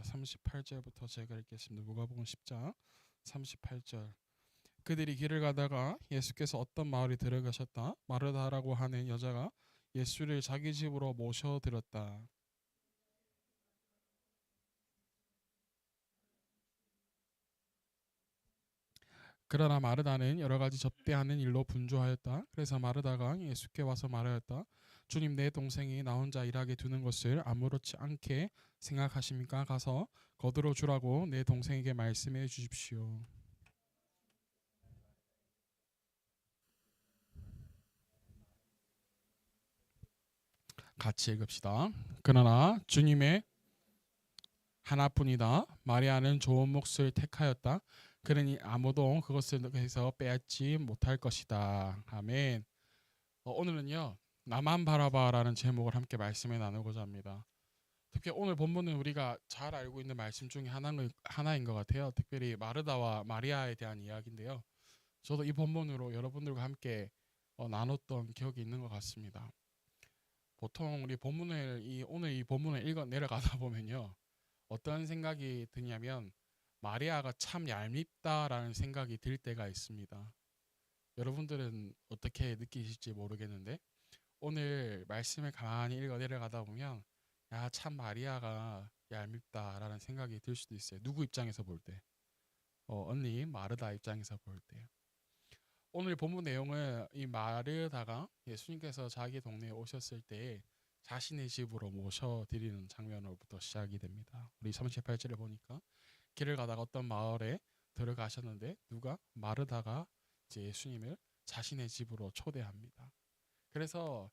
38절부터 제가 읽겠습니다. 누가복음 10장 38절. 그들이 길을 가다가 예수께서 어떤 마을에 들어가셨다. 마르다라고 하는 여자가 예수를 자기 집으로 모셔들었다. 그러나 마르다는 여러 가지 접대하는 일로 분주하였다. 그래서 마르다가 예수께 와서 말하였다. 주님, 내 동생이 나 혼자 일하게 두는 것을 아무렇지 않게 생각하십니까? 가서 거들어 주라고 내 동생에게 말씀해 주십시오. 같이 읽읍시다. 그러나 주님의 하나뿐이다. 마리아는 좋은 몫을 택하였다. 그러니 아무도 그것을 그에서 빼앗지 못할 것이다. 아멘. 오늘은요, 나만 바라봐라는 제목을 함께 말씀에 나누고자 합니다. 특히 오늘 본문은 우리가 잘 알고 있는 말씀 중에 하나인 것 같아요. 특별히 마르다와 마리아에 대한 이야기인데요. 저도 이 본문으로 여러분들과 함께 나눴던 기억이 있는 것 같습니다. 보통 우리 오늘 이 본문을 읽어 내려가다 보면요, 어떤 생각이 드냐면 마리아가 참 얄밉다라는 생각이 들 때가 있습니다. 여러분들은 어떻게 느끼실지 모르겠는데 오늘 말씀을 가만히 읽어 내려가다 보면 야, 참 마리아가 얄밉다라는 생각이 들 수도 있어요. 누구 입장에서 볼 때? 언니 마르다 입장에서 볼 때요. 오늘 본문 내용은 이 마르다가 예수님께서 자기 동네에 오셨을 때 자신의 집으로 모셔드리는 장면으로부터 시작이 됩니다. 우리 38절에 보니까 길을 가다가 어떤 마을에 들어가셨는데 누가 마르다가 이제 예수님을 자신의 집으로 초대합니다. 그래서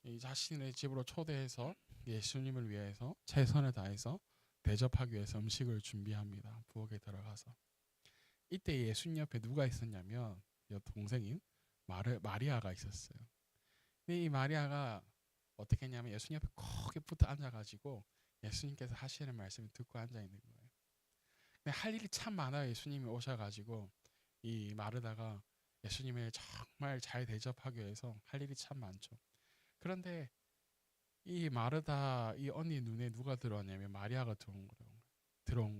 이 자신의 집으로 초대해서 예수님을 위해서 최선을 다해서 대접하기 위해서 음식을 준비합니다. 부엌에 들어가서 이때 예수님 옆에 누가 있었냐면 동생인 마리아가 있었어요. 근데 이 마리아가 어떻게 했냐면 예수님 옆에 거기 붙어 앉아가지고 예수님께서 하시는 말씀을 듣고 앉아 있는 거예요. 근데 할 일이 참 많아요. 예수님이 오셔가지고 이 마르다가 예수님을 정말 잘 대접하기 위해서 할 일이 참 많죠. 그런데 이 마르다 이 언니 눈에 누가 들어왔냐면 마리아가 들어온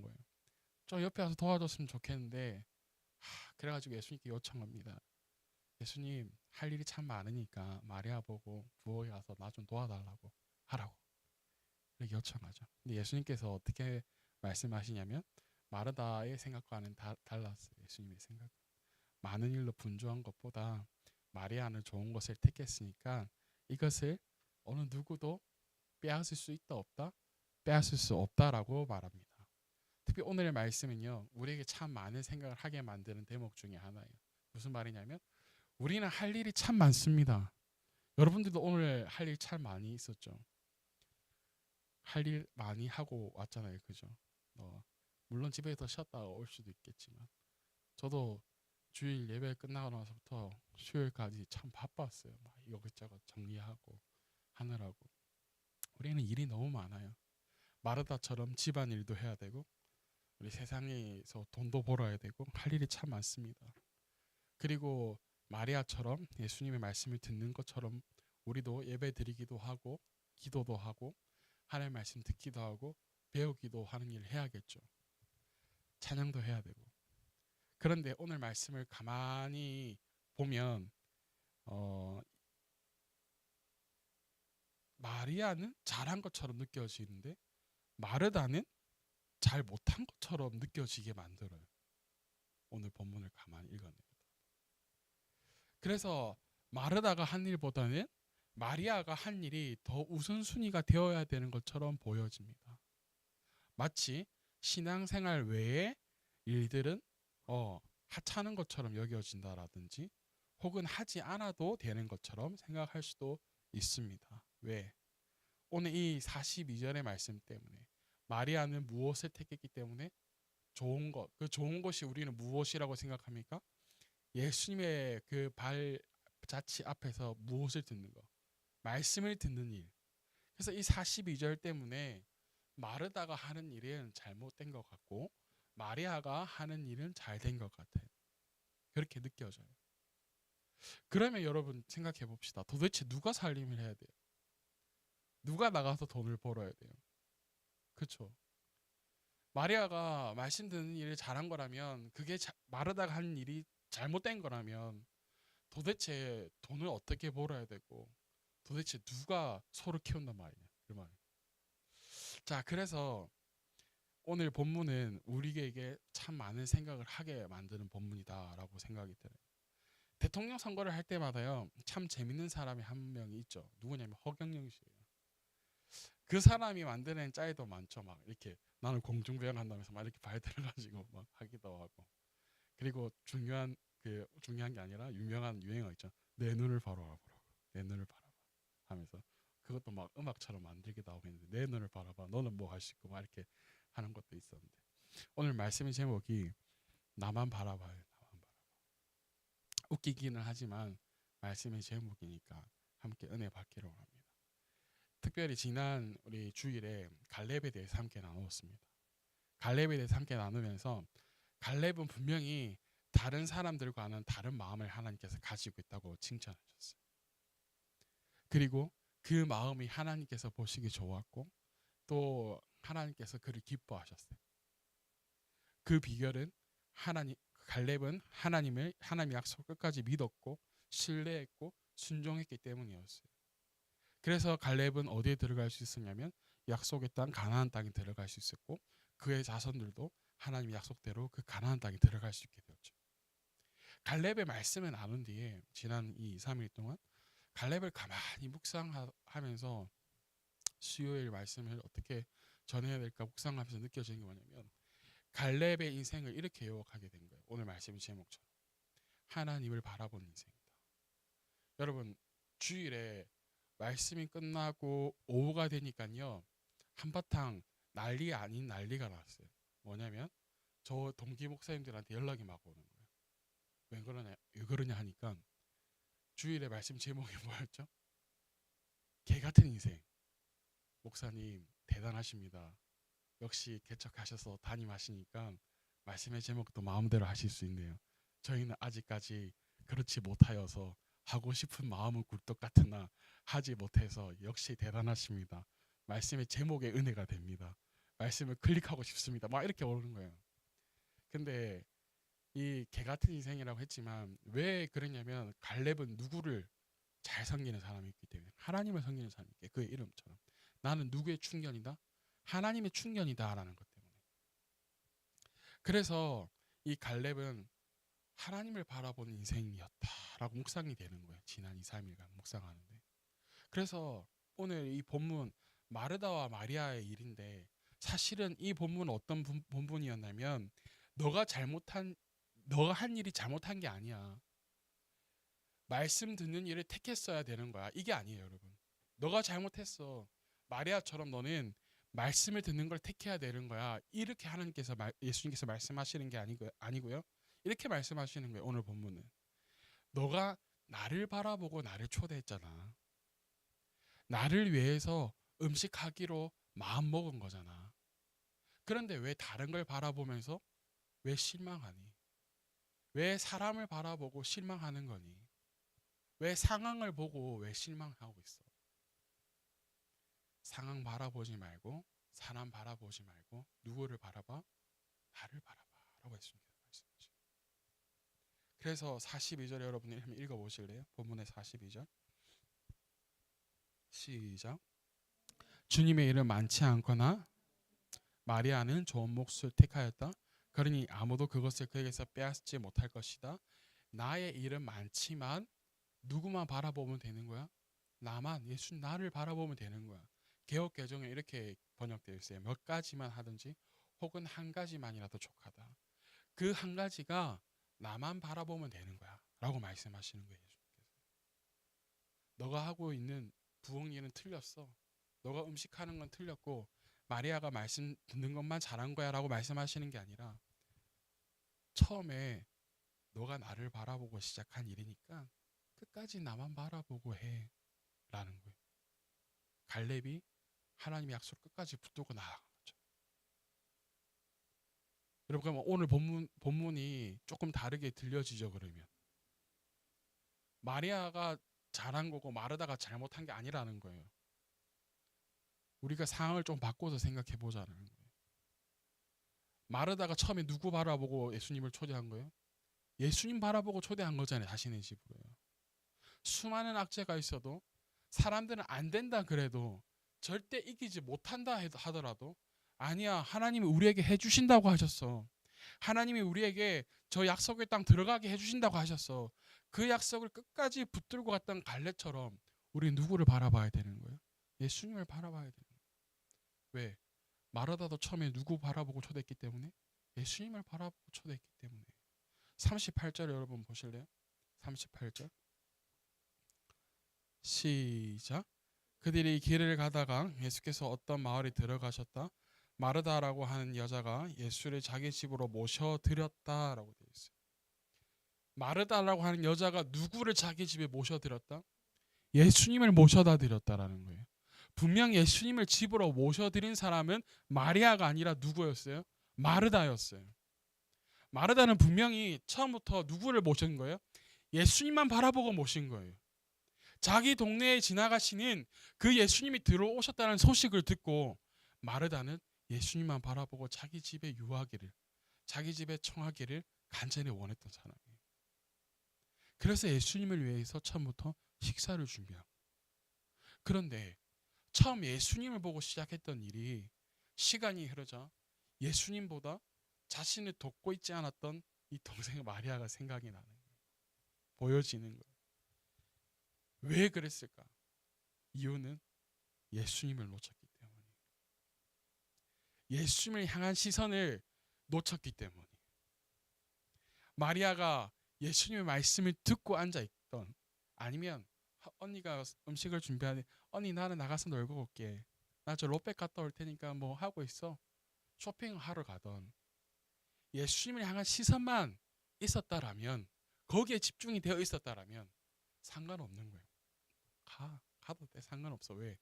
거예요. 저 옆에 와서 도와줬으면 좋겠는데 그래가지고 예수님께 요청합니다. 예수님, 할 일이 참 많으니까 마리아 보고 부엌에 가서 나 좀 도와달라고 하라고 이렇게 요청하죠. 근데 예수님께서 어떻게 말씀하시냐면 마르다의 생각과는 달랐어요. 예수님의 생각. 많은 일로 분주한 것보다 마리아는 좋은 것을 택했으니까 이것을 어느 누구도 빼앗을 수 있다 없다? 빼앗을 수 없다라고 말합니다. 특히 오늘의 말씀은요, 우리에게 참 많은 생각을 하게 만드는 대목 중에 하나예요. 무슨 말이냐면 우리는 할 일이 참 많습니다. 여러분들도 오늘 할 일 참 많이 있었죠. 할 일 많이 하고 왔잖아요. 그죠? 물론 집에서 쉬었다가 올 수도 있겠지만 저도 주일 예배 끝나고 나서부터 수요일까지 참 바빴어요. 막 이것저것 정리하고 하느라고. 우리는 일이 너무 많아요. 마르다처럼 집안일도 해야 되고 우리 세상에서 돈도 벌어야 되고 할 일이 참 많습니다. 그리고 마리아처럼 예수님의 말씀을 듣는 것처럼 우리도 예배 드리기도 하고 기도도 하고 하나님의 말씀 듣기도 하고 배우기도 하는 일을 해야겠죠. 찬양도 해야 되고. 그런데 오늘 말씀을 가만히 보면 마리아는 잘한 것처럼 느껴지는데 마르다는 잘 못한 것처럼 느껴지게 만들어요. 오늘 본문을 가만히 읽어내요. 그래서 마르다가 한 일보다는 마리아가 한 일이 더 우선순위가 되어야 되는 것처럼 보여집니다. 마치 신앙생활 외의 일들은 하찮은 것처럼 여겨진다라든지 혹은 하지 않아도 되는 것처럼 생각할 수도 있습니다. 왜? 오늘 이 42절의 말씀 때문에 마리아는 무엇을 택했기 때문에 좋은 것, 그 좋은 것이 우리는 무엇이라고 생각합니까? 예수님의 그 발자취 앞에서 무엇을 듣는 거? 말씀을 듣는 일. 그래서 이 42절 때문에 마르다가 하는 일은 잘못된 것 같고 마리아가 하는 일은 잘 된 것 같아요. 그렇게 느껴져요. 그러면 여러분 생각해 봅시다. 도대체 누가 살림을 해야 돼요? 누가 나가서 돈을 벌어야 돼요? 그렇죠? 마리아가 말씀 듣는 일을 잘한 거라면, 그게 마르다가 한 일이 잘못된 거라면 도대체 돈을 어떻게 벌어야 되고, 도대체 누가 소를 키운단 말이냐 그 말이야. 자, 그래서 오늘 본문은 우리에게 참 많은 생각을 하게 만드는 본문이다라고 생각이 들어요. 대통령 선거를 할 때마다요, 참 재밌는 사람이 한 명이 있죠. 누구냐면 허경영 씨예요. 그 사람이 만드는 짤도 많죠. 막 이렇게 나는 공중부양한다면서 막 이렇게 발 들어가지고 막 하기도 하고. 그리고 중요한 게 아니라 유명한 유행어 있죠. 내 눈을 바라보라고. 내 눈을 바라봐 하면서 그것도 막 음악처럼 만들기도 하고 했는데, 내 눈을 바라봐. 너는 뭐 할 수 있고 막 이렇게 하는 것도 있었는데, 오늘 말씀의 제목이 나만 바라봐요. 나만 바라봐. 웃기기는 하지만 말씀의 제목이니까 함께 은혜 받기로 합니다. 특별히 지난 우리 주일에 갈렙에 대해서 함께 나누었습니다. 갈렙에 대해서 함께 나누면서 갈렙은 분명히 다른 사람들과는 다른 마음을 하나님께서 가지고 있다고 칭찬하셨어요. 그리고 그 마음이 하나님께서 보시기 좋았고, 또 하나님께서 그를 기뻐하셨어요. 그 비결은 갈렙은 하나님의 약속 끝까지 믿었고 신뢰했고 순종했기 때문이었어요. 그래서 갈렙은 어디에 들어갈 수 있었냐면 약속의 땅 가나안 땅에 들어갈 수 있었고, 그의 자손들도 하나님의 약속대로 그 가나안 땅에 들어갈 수 있게 되었죠. 갈렙의 말씀을 나눈 뒤에 지난 이 2, 3일 동안 갈렙을 가만히 묵상하면서 수요일 말씀을 어떻게 전해야 될까 묵상하면서 느껴지는 게 뭐냐면, 갈렙의 인생을 이렇게 요약하게 된 거예요. 오늘 말씀의 제목처럼 하나님을 바라본 인생이다. 여러분, 주일에 말씀이 끝나고 오후가 되니까요, 한바탕 난리 아닌 난리가 났어요. 뭐냐면 저 동기 목사님들한테 연락이 막 오는 거예요. 왜 그러냐 하니까 주일에 말씀 제목이 뭐였죠? 개 같은 인생. 목사님 대단하십니다. 역시 개척하셔서 담임하시니까 말씀의 제목도 마음대로 하실 수 있네요. 저희는 아직까지 그렇지 못하여서 하고 싶은 마음은 굴뚝 같으나 하지 못해서 역시 대단하십니다. 말씀의 제목에 은혜가 됩니다. 말씀을 클릭하고 싶습니다. 막 이렇게 오르는 거예요. 근데 이 개 같은 인생이라고 했지만 왜 그러냐면, 갈렙은 누구를 잘 섬기는 사람이기 때문에, 하나님을 섬기는 사람이기 때문에, 그의 이름처럼 나는 누구의 충견이다? 하나님의 충견이다라는 것 때문에. 그래서 이 갈렙은 하나님을 바라보는 인생이었다라고 묵상이 되는 거예요. 지난 2, 3일간 묵상하는데. 그래서 오늘 이 본문 마르다와 마리아의 일인데, 사실은 이 본문은 어떤 본문이었냐면, 너가 한 일이 잘못한 게 아니야. 말씀 듣는 일을 택했어야 되는 거야. 이게 아니에요, 여러분. 너가 잘못했어. 마리아처럼 너는 말씀을 듣는 걸 택해야 되는 거야. 이렇게 예수님께서 말씀하시는 게 아니고요. 이렇게 말씀하시는 거예요. 오늘 본문은. 너가 나를 바라보고 나를 초대했잖아. 나를 위해서 음식하기로 마음 먹은 거잖아. 그런데 왜 다른 걸 바라보면서 왜 실망하니? 왜 사람을 바라보고 실망하는 거니? 왜 상황을 보고 왜 실망하고 있어? 상황 바라보지 말고, 사람 바라보지 말고, 누구를 바라봐? 나를 바라봐 라고 했습니다. 그래서 42절 여러분이 한번 읽어보실래요? 본문의 42절 시작. 주님의 일은 많지 않거나 마리아는 좋은 몫을 택하였다. 그러니 아무도 그것을 그에게서 빼앗지 못할 것이다. 나의 일은 많지만 누구만 바라보면 되는 거야? 나만, 예수 나를 바라보면 되는 거야. 개역 개정에 이렇게 번역되어 있어요. 몇 가지만 하든지 혹은 한 가지만이라도 족하다. 그 한 가지가 나만 바라보면 되는 거야 라고 말씀하시는 거예요. 예수님께서. 너가 하고 있는 부엌 일은 틀렸어. 너가 음식하는 건 틀렸고, 마리아가 말씀 듣는 것만 잘한 거야 라고 말씀하시는 게 아니라, 처음에 너가 나를 바라보고 시작한 일이니까 끝까지 나만 바라보고 해 라는 거예요. 갈렙이 하나님의 약속 끝까지 붙들고 나아간 거죠. 여러분, 그럼 오늘 본문이 조금 다르게 들려지죠. 그러면 마리아가 잘한 거고 마르다가 잘못한 게 아니라는 거예요. 우리가 상황을 좀 바꿔서 생각해 보자는 거예요. 마르다가 처음에 누구 바라보고 예수님을 초대한 거예요? 예수님 바라보고 초대한 거잖아요. 자신의 집으로요. 수많은 악재가 있어도 사람들은 안 된다 그래도 절대 이기지 못한다 하더라도 아니야, 하나님이 우리에게 해주신다고 하셨어. 하나님이 우리에게 저 약속의 땅 들어가게 해주신다고 하셨어. 그 약속을 끝까지 붙들고 갔던 갈렙처럼 우리 누구를 바라봐야 되는 거예요? 예수님을 바라봐야 되는 거예요. 왜? 마르다도 처음에 누구 바라보고 초대했기 때문에? 예수님을 바라보고 초대했기 때문에. 38절 여러분 보실래요? 38절 시작. 그들이 길을 가다가 예수께서 어떤 마을에 들어가셨다. 마르다라고 하는 여자가 예수를 자기 집으로 모셔드렸다라고 되어 있어요. 마르다라고 하는 여자가 누구를 자기 집에 모셔드렸다? 예수님을 모셔다 드렸다라는 거예요. 분명 예수님을 집으로 모셔드린 사람은 마리아가 아니라 누구였어요? 마르다였어요. 마르다는 분명히 처음부터 누구를 모신 거예요? 예수님만 바라보고 모신 거예요. 자기 동네에 지나가시는 그 예수님이 들어오셨다는 소식을 듣고 마르다는 예수님만 바라보고 자기 집에 유하기를, 자기 집에 청하기를 간절히 원했던 사람이에요. 그래서 예수님을 위해서 처음부터 식사를 준비한 거예요. 그런데 처음 예수님을 보고 시작했던 일이 시간이 흐르자 예수님보다 자신을 돕고 있지 않았던 이 동생 마리아가 생각이 나는 거예요. 보여지는 거예요. 왜 그랬을까? 이유는 예수님을 놓쳤기 때문이에요. 예수님을 향한 시선을 놓쳤기 때문이에요. 마리아가 예수님의 말씀을 듣고 앉아있던, 아니면 언니가 음식을 준비하는, 언니 나는 나가서 놀고 올게, 나 저 롯백 갔다 올 테니까 뭐 하고 있어, 쇼핑하러 가던, 예수님을 향한 시선만 있었다라면, 거기에 집중이 되어 있었다라면 상관없는 거예요. 가도 돼, 상관없어. 왜?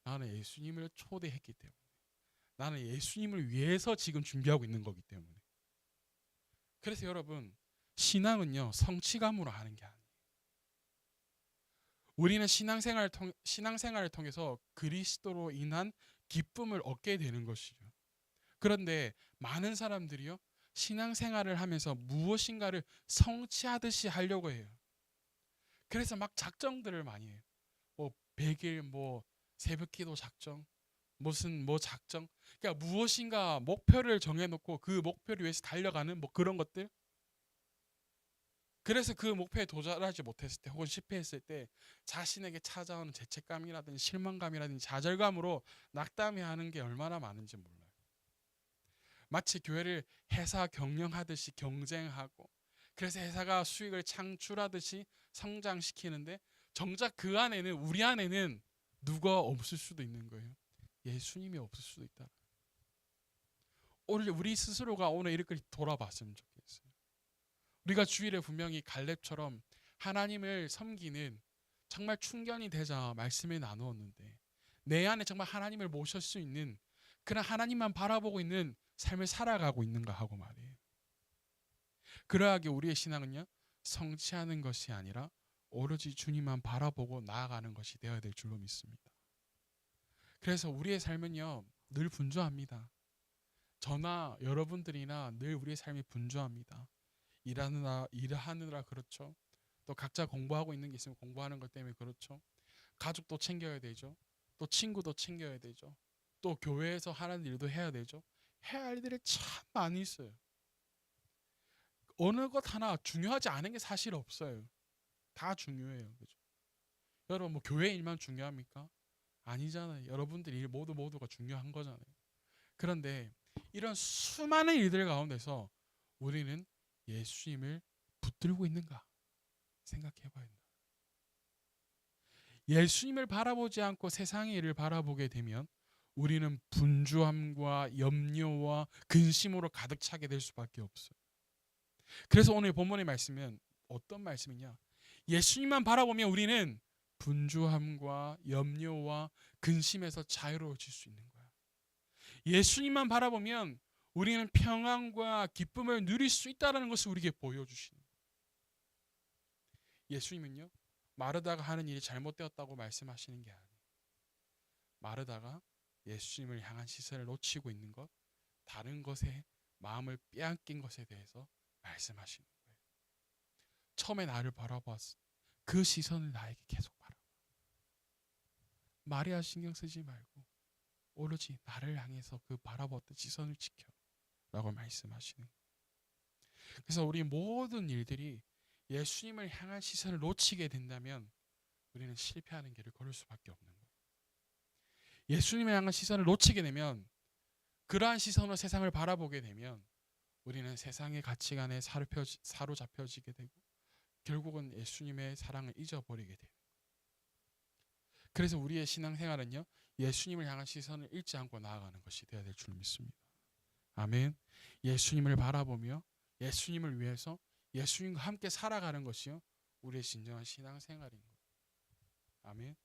나는 예수님을 초대했기 때문에, 나는 예수님을 위해서 지금 준비하고 있는 거기 때문에. 그래서 여러분, 신앙은요 성취감으로 하는 게 아니에요. 우리는 신앙생활을 통해서 그리스도로 인한 기쁨을 얻게 되는 것이죠. 그런데 많은 사람들이요 신앙생활을 하면서 무엇인가를 성취하듯이 하려고 해요. 그래서 막 작정들을 많이 해요. 뭐 100일 뭐 새벽기도 작정, 무슨 뭐 작정, 그러니까 무엇인가 목표를 정해놓고 그 목표를 위해서 달려가는 뭐 그런 것들. 그래서 그 목표에 도달하지 못했을 때 혹은 실패했을 때 자신에게 찾아오는 죄책감이라든지 실망감이라든지 좌절감으로 낙담해하는 게 얼마나 많은지 몰라요. 마치 교회를 회사 경영하듯이 경쟁하고, 그래서 회사가 수익을 창출하듯이 성장시키는데 정작 그 안에는, 우리 안에는 누가 없을 수도 있는 거예요. 예수님이 없을 수도 있다. 오늘 우리 스스로가 오늘 이렇게 돌아봤으면 좋겠어요. 우리가 주일에 분명히 갈렙처럼 하나님을 섬기는, 정말 충견이 되자 말씀을 나누었는데 내 안에 정말 하나님을 모실 수 있는 그런 하나님만 바라보고 있는 삶을 살아가고 있는가 하고 말이에요. 그러하게 우리의 신앙은요 성취하는 것이 아니라 오로지 주님만 바라보고 나아가는 것이 되어야 될 줄로 믿습니다. 그래서 우리의 삶은요 늘 분주합니다. 저나 여러분들이나 늘 우리의 삶이 분주합니다. 일하느라 그렇죠. 또 각자 공부하고 있는 게 있으면 공부하는 것 때문에 그렇죠. 가족도 챙겨야 되죠. 또 친구도 챙겨야 되죠. 또 교회에서 하는 일도 해야 되죠. 해야 할 일이 참 많이 있어요. 어느 것 하나 중요하지 않은 게 사실 없어요. 다 중요해요. 그죠? 여러분 뭐 교회 일만 중요합니까? 아니잖아요. 여러분들 일 모두가 중요한 거잖아요. 그런데 이런 수많은 일들 가운데서 우리는 예수님을 붙들고 있는가 생각해 봐야 된다. 예수님을 바라보지 않고 세상의 일을 바라보게 되면 우리는 분주함과 염려와 근심으로 가득 차게 될 수밖에 없어요. 그래서 오늘 본문의 말씀은 어떤 말씀이냐? 예수님만 바라보면 우리는 분주함과 염려와 근심에서 자유로워질 수 있는 거야. 예수님만 바라보면 우리는 평안과 기쁨을 누릴 수 있다는 것을 우리에게 보여주시는 거예요. 예수님은요 마르다가 하는 일이 잘못되었다고 말씀하시는 게 아니에요. 마르다가 예수님을 향한 시선을 놓치고 있는 것, 다른 것에 마음을 빼앗긴 것에 대해서 말씀하시는 거예요. 처음에 나를 바라보았어. 그 시선을 나에게 계속 바라봐. 마리아 신경 쓰지 말고 오로지 나를 향해서 그 바라보았던 시선을 지켜 라고 말씀하시는 거예요. 그래서 우리 모든 일들이 예수님을 향한 시선을 놓치게 된다면 우리는 실패하는 길을 걸을 수밖에 없는 거예요. 예수님을 향한 시선을 놓치게 되면, 그러한 시선으로 세상을 바라보게 되면 우리는 세상의 가치관에 사로잡혀지게 되고 결국은 예수님의 사랑을 잊어버리게 돼요. 그래서 우리의 신앙생활은요, 예수님을 향한 시선을 잃지 않고 나아가는 것이 되어야 될 줄 믿습니다. 아멘. 예수님을 바라보며 예수님을 위해서 예수님과 함께 살아가는 것이요, 우리의 진정한 신앙생활인 거예요. 아멘.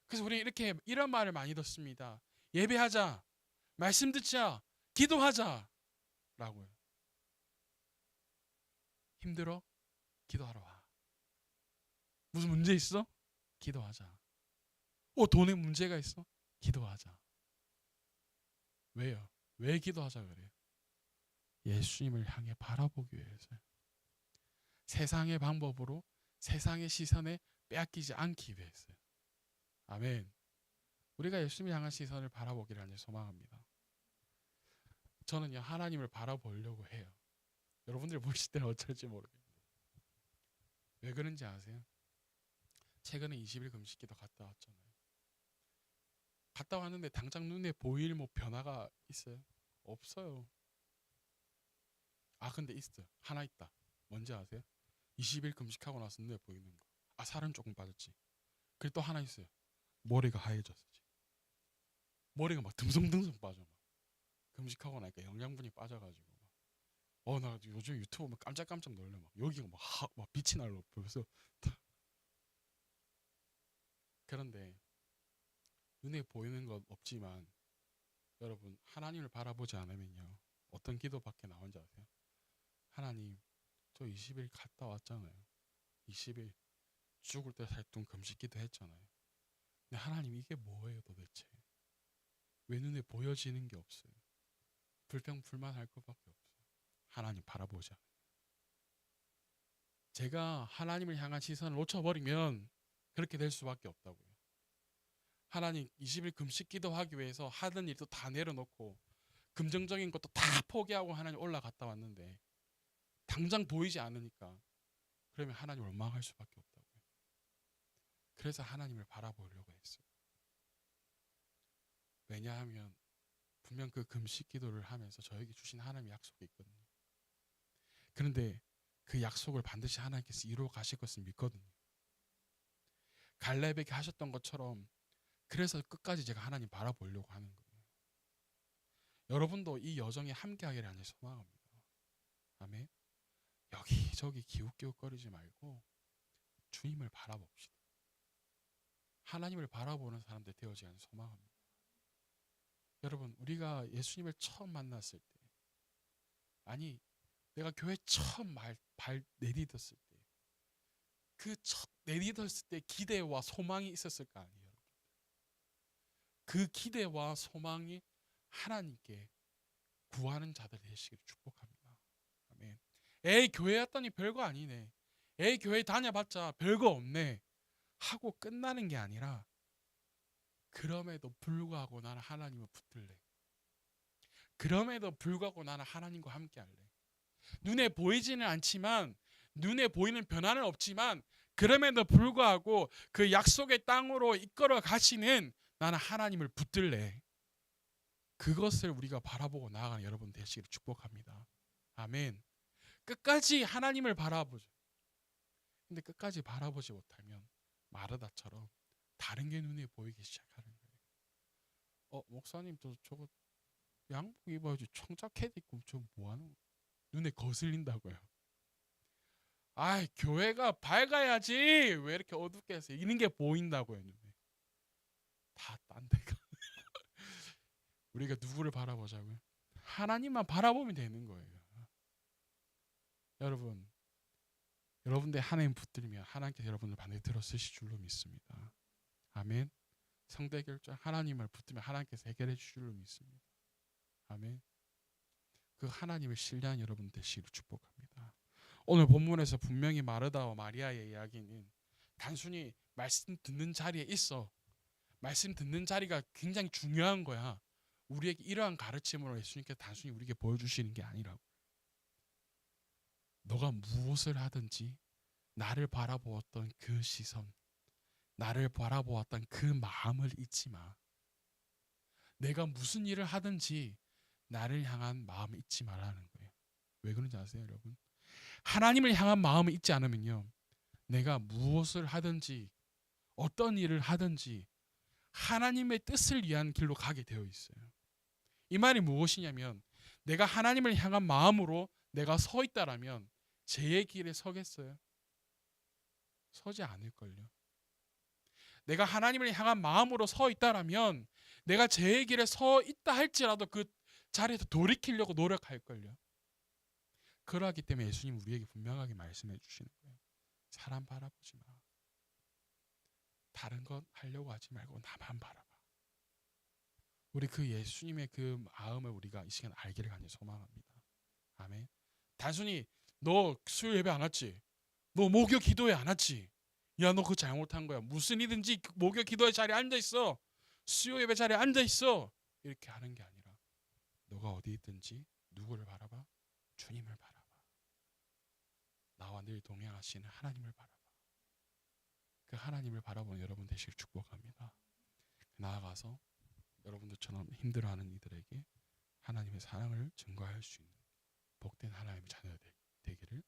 그래서 우리 이렇게 이런 말을 많이 듣습니다. 예배하자, 말씀 듣자, 기도하자 라고요. 힘들어? 기도하러 와. 무슨 문제 있어? 기도하자. 돈에 문제가 있어? 기도하자. 왜요? 왜 기도하자 그래요? 예수님을 향해 바라보기 위해서요. 세상의 방법으로 세상의 시선에 빼앗기지 않기 위해서요. 아멘. 우리가 예수님을 향한 시선을 바라보기를 하는 소망합니다. 저는요, 하나님을 바라보려고 해요. 여러분들이 보실 때는 어쩔지 모르겠는데 왜 그런지 아세요? 최근에 20일 금식기도 갔다 왔잖아요. 갔다 왔는데 당장 눈에 보일 뭐 변화가 있어요? 없어요. 근데 있어요. 하나 있다. 뭔지 아세요? 20일 금식하고 나서 눈에 보이는 거. 살은 조금 빠졌지. 그리고 또 하나 있어요. 머리가 하얘졌지. 머리가 막 듬성듬성 빠져. 막. 금식하고 나니까 영양분이 빠져가지고 나 요즘 유튜브 보면 깜짝깜짝 놀래. 막 여기가 막 빛이 날로 벌써. 그런데 눈에 보이는 것 없지만 여러분, 하나님을 바라보지 않으면요, 어떤 기도밖에 나온지 아세요? 하나님, 저 20일 갔다 왔잖아요. 20일 죽을 때 살뚱 금식기도 했잖아요. 근데 하나님, 이게 뭐예요 도대체? 왜 눈에 보여지는 게 없어요? 불평불만할 것밖에 없어요. 하나님 바라보자. 제가 하나님을 향한 시선을 놓쳐버리면 그렇게 될 수밖에 없다고요. 하나님, 20일 금식 기도하기 위해서 하던 일도 다 내려놓고 긍정적인 것도 다 포기하고 하나님 올라갔다 왔는데 당장 보이지 않으니까 그러면 하나님 원망할 수밖에 없다고요. 그래서 하나님을 바라보려고 했어요. 왜냐하면 분명 그 금식 기도를 하면서 저에게 주신 하나님의 약속이 있거든요. 그런데 그 약속을 반드시 하나님께서 이루어 가실 것을 믿거든요. 갈렙에게 하셨던 것처럼 그래서 끝까지 제가 하나님 바라보려고 하는 거예요. 여러분도 이 여정에 함께하기를 하는 소망합니다. 아멘. 여기저기 기웃기웃거리지 말고 주님을 바라봅시다. 하나님을 바라보는 사람들 되어지기 하는 소망합니다. 여러분, 우리가 예수님을 처음 만났을 때, 아니 내가 교회 처음 발 내딛었을 때, 그 첫 내딛었을 때 기대와 소망이 있었을 거 아니에요. 그 기대와 소망이 하나님께 구하는 자들 되시기를 축복합니다. 아멘. 교회 왔더니 별거 아니네. 교회 다녀봤자 별거 없네. 하고 끝나는 게 아니라 그럼에도 불구하고 나는 하나님을 붙들래. 그럼에도 불구하고 나는 하나님과 함께 할래. 눈에 보이지는 않지만, 눈에 보이는 변화는 없지만 그럼에도 불구하고 그 약속의 땅으로 이끌어 가시는 나는 하나님을 붙들래. 그것을 우리가 바라보고 나아가는 여러분 되시기를 축복합니다. 아멘. 끝까지 하나님을 바라보죠. 근데 끝까지 바라보지 못하면 마르다처럼 다른 게 눈에 보이기 시작하는 거예요. 목사님 또 저거 양복 입어야지, 청자켓 입고 저 뭐하는, 눈에 거슬린다고요. 교회가 밝아야지 왜 이렇게 어둡게 해서 이런 게 보인다고요. 눈에 다 딴 데가. 우리가 누구를 바라보자고요? 하나님만 바라보면 되는 거예요. 여러분들 하나님 붙들면 하나님께서 여러분을 반드시 들어쓰실 줄로 믿습니다. 아멘. 성대 결정 하나님을 붙들면 하나님께서 해결해 주실 줄로 믿습니다. 아멘. 그 하나님을 신뢰한 여러분 되시기를 축복합니다. 오늘 본문에서 분명히 마르다와 마리아의 이야기는 단순히 말씀 듣는 자리에 있어. 말씀 듣는 자리가 굉장히 중요한 거야. 우리에게 이러한 가르침으로 예수님께서 단순히 우리에게 보여주시는 게 아니라고. 너가 무엇을 하든지 나를 바라보았던 그 시선, 나를 바라보았던 그 마음을 잊지 마. 내가 무슨 일을 하든지 나를 향한 마음을 잊지 말라는 거예요. 왜 그런지 아세요, 여러분? 하나님을 향한 마음을 잊지 않으면요, 내가 무엇을 하든지 어떤 일을 하든지 하나님의 뜻을 위한 길로 가게 되어 있어요. 이 말이 무엇이냐면, 내가 하나님을 향한 마음으로 내가 서 있다라면 제 길에 서겠어요? 서지 않을걸요. 내가 하나님을 향한 마음으로 서 있다라면 내가 제 길에 서 있다 할지라도 그 자리에서 돌이키려고 노력할걸요. 그러하기 때문에 예수님 우리에게 분명하게 말씀해 주시는 거예요. 사람 바라보지 마. 다른 것 하려고 하지 말고 나만 바라봐. 우리 그 예수님의 그 마음을 우리가 이 시간 알기를 간절히 소망합니다. 아멘. 단순히 너 수요 예배 안 왔지? 너 목요 기도회 안 왔지? 야, 너 그거 잘못한 거야. 무슨 이든지 목요 기도회 자리에 앉아 있어. 수요 예배 자리에 앉아 있어. 이렇게 하는 게 아니라 너가 어디 있든지 누구를 바라봐? 주님을 바라봐. 나와 늘 동행하시는 하나님을 바라봐. 그 하나님을 바라보는 여러분 되시길 축복합니다. 나아가서 여러분들처럼 힘들어하는 이들에게 하나님의 사랑을 증거할 수 있는 복된 하나님의 자녀 되기를